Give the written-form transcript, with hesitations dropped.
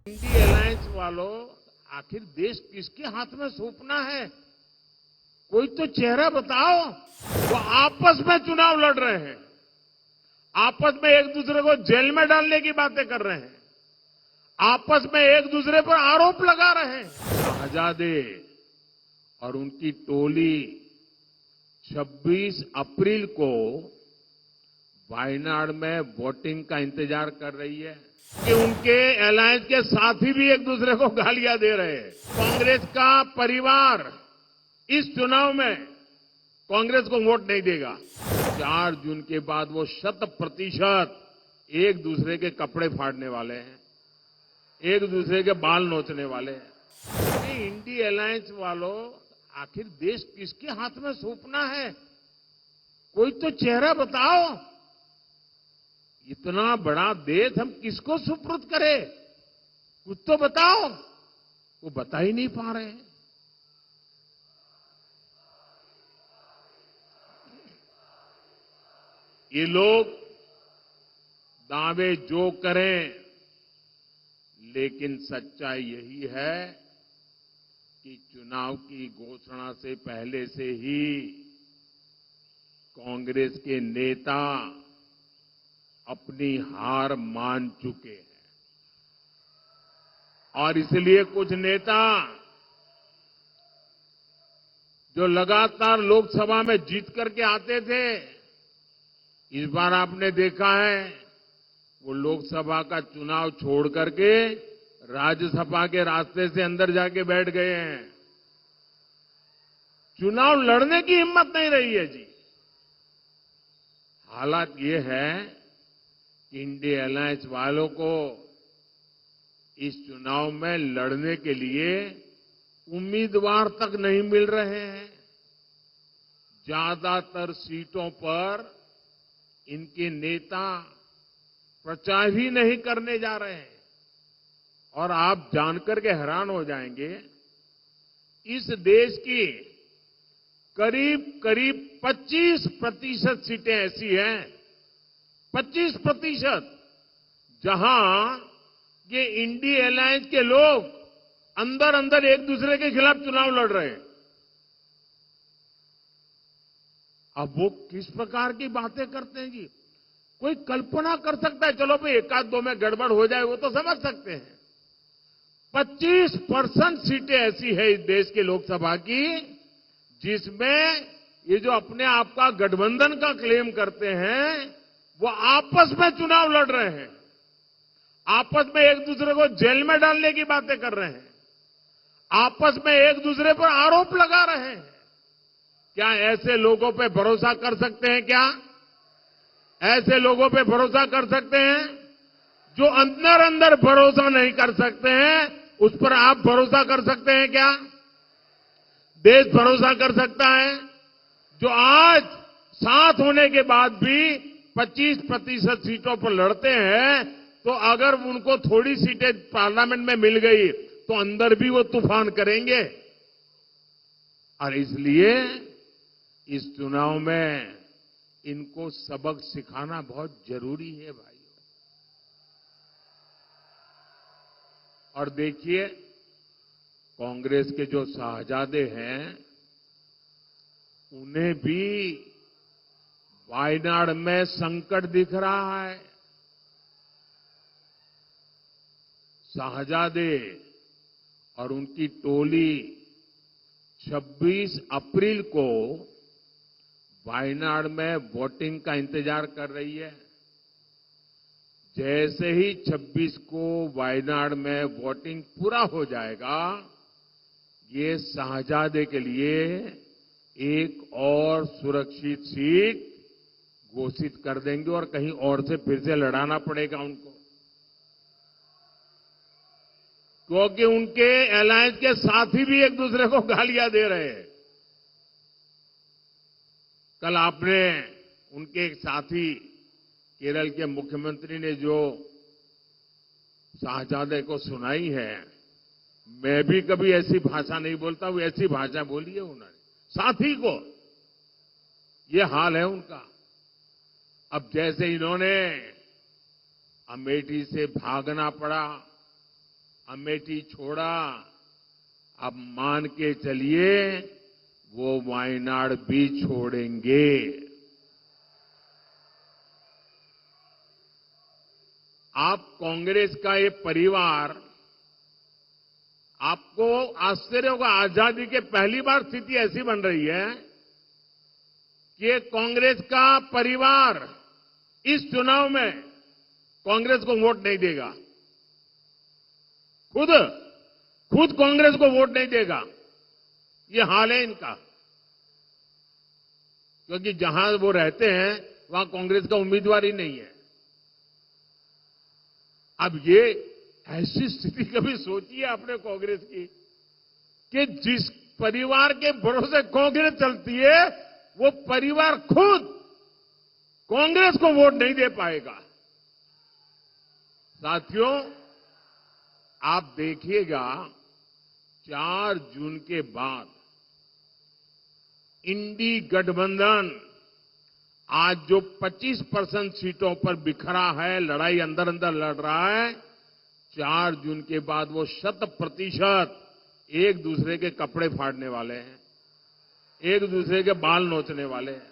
INDI alliance वालों, आखिर देश किसके हाथ में सौंपना है? कोई तो चेहरा बताओ। वो आपस में चुनाव लड़ रहे हैं, आपस में एक दूसरे को जेल में डालने की बातें कर रहे हैं, आपस में एक दूसरे पर आरोप लगा रहे हैं। शाहजादे और उनकी टोली 26 अप्रैल को वायनाड में वोटिंग का इंतजार कर रही है कि उनके अलायंस के साथी भी एक दूसरे को गालियां दे रहे हैं। कांग्रेस का परिवार इस चुनाव में कांग्रेस को वोट नहीं देगा। 4 जून के बाद वो 100% एक दूसरे के कपड़े फाड़ने वाले हैं, एक दूसरे के बाल नोचने वाले हैं। इंडी अलायंस वालों, आखिर देश किसके हाथ में सौंपना है? कोई तो चेहरा बताओ। इतना बड़ा देश हम किसको सुपुर्द करें? कुछ तो बताओ। वो बता ही नहीं पा रहे हैं। ये लोग दावे जो करें, लेकिन सच्चाई यही है कि चुनाव की घोषणा से पहले से ही कांग्रेस के नेता अपनी हार मान चुके हैं। और इसलिए कुछ नेता जो लगातार लोकसभा में जीत करके आते थे, इस बार आपने देखा है वो लोकसभा का चुनाव छोड़ करके राज्यसभा के रास्ते से अंदर जाके बैठ गए हैं। चुनाव लड़ने की हिम्मत नहीं रही है जी। हालात ये है कि इंडी अलायंस वालों को इस चुनाव में लड़ने के लिए उम्मीदवार तक नहीं मिल रहे हैं। ज्यादातर सीटों पर इनके नेता प्रचार ही नहीं करने जा रहे हैं। और आप जानकर के हैरान हो जाएंगे, इस देश की करीब 25% सीटें ऐसी हैं, 25%, जहां ये इंडी अलायंस के लोग अंदर अंदर एक दूसरे के खिलाफ चुनाव लड़ रहे हैं। अब वो किस प्रकार की बातें करते हैं जी? कोई कल्पना कर सकता है? चलो भाई, एक आध दो में गड़बड़ हो जाए वो तो समझ सकते हैं। 25% सीटें ऐसी है इस देश के लोकसभा की जिसमें ये जो अपने आप का गठबंधन का क्लेम करते हैं, वो आपस में चुनाव लड़ रहे हैं, आपस में एक दूसरे को जेल में डालने की बातें कर रहे हैं, आपस में एक दूसरे पर आरोप लगा रहे हैं। क्या ऐसे लोगों पे भरोसा कर सकते हैं? क्या ऐसे लोगों पे भरोसा कर सकते हैं? जो अंदर अंदर भरोसा नहीं कर सकते हैं, उस पर आप भरोसा कर सकते हैं क्या? देश भरोसा कर सकता है? जो आज साथ होने के बाद भी 25% सीटों पर लड़ते हैं, तो अगर उनको थोड़ी सीटें पार्लियामेंट में मिल गई तो अंदर भी वो तूफान करेंगे। और इसलिए इस चुनाव में इनको सबक सिखाना बहुत जरूरी है भाइयों। और देखिए, कांग्रेस के जो शाहजादे हैं, उन्हें भी वायनाड में संकट दिख रहा है। शाहजादे और उनकी टोली 26 अप्रैल को वायनाड में वोटिंग का इंतजार कर रही है। जैसे ही 26 को वायनाड में वोटिंग पूरा हो जाएगा, ये शाहजादे के लिए एक और सुरक्षित सीट घोषित कर देंगे और कहीं और से फिर से लड़ाना पड़ेगा उनको, क्योंकि उनके अलायंस के साथी भी एक दूसरे को गालियां दे रहे हैं। कल आपने उनके एक साथी केरल के मुख्यमंत्री ने जो शाहजादे को सुनाई है, मैं भी कभी ऐसी भाषा नहीं बोलता हूं, ऐसी भाषा बोली है उन्होंने साथी को। ये हाल है उनका। अब जैसे इन्होंने अमेठी से भागना पड़ा, अमेठी छोड़ा, अब मान के चलिए वो वायनाड भी छोड़ेंगे। आप कांग्रेस का ये परिवार, आपको आश्चर्य होगा, आजादी के पहली बार स्थिति ऐसी बन रही है कि कांग्रेस का परिवार इस चुनाव में कांग्रेस को वोट नहीं देगा। खुद कांग्रेस को वोट नहीं देगा। ये हाल है इनका, क्योंकि जहां वो रहते हैं वहां कांग्रेस का उम्मीदवार ही नहीं है। अब ये ऐसी स्थिति कभी सोचिए आपने कांग्रेस की कि जिस परिवार के भरोसे कांग्रेस चलती है, वो परिवार खुद कांग्रेस को वोट नहीं दे पाएगा। साथियों, आप देखिएगा 4 जून के बाद इंडी गठबंधन आज जो 25% सीटों पर बिखरा है, लड़ाई अंदर अंदर लड़ रहा है, 4 जून के बाद वो 100% एक दूसरे के कपड़े फाड़ने वाले हैं, एक दूसरे के बाल नोचने वाले हैं।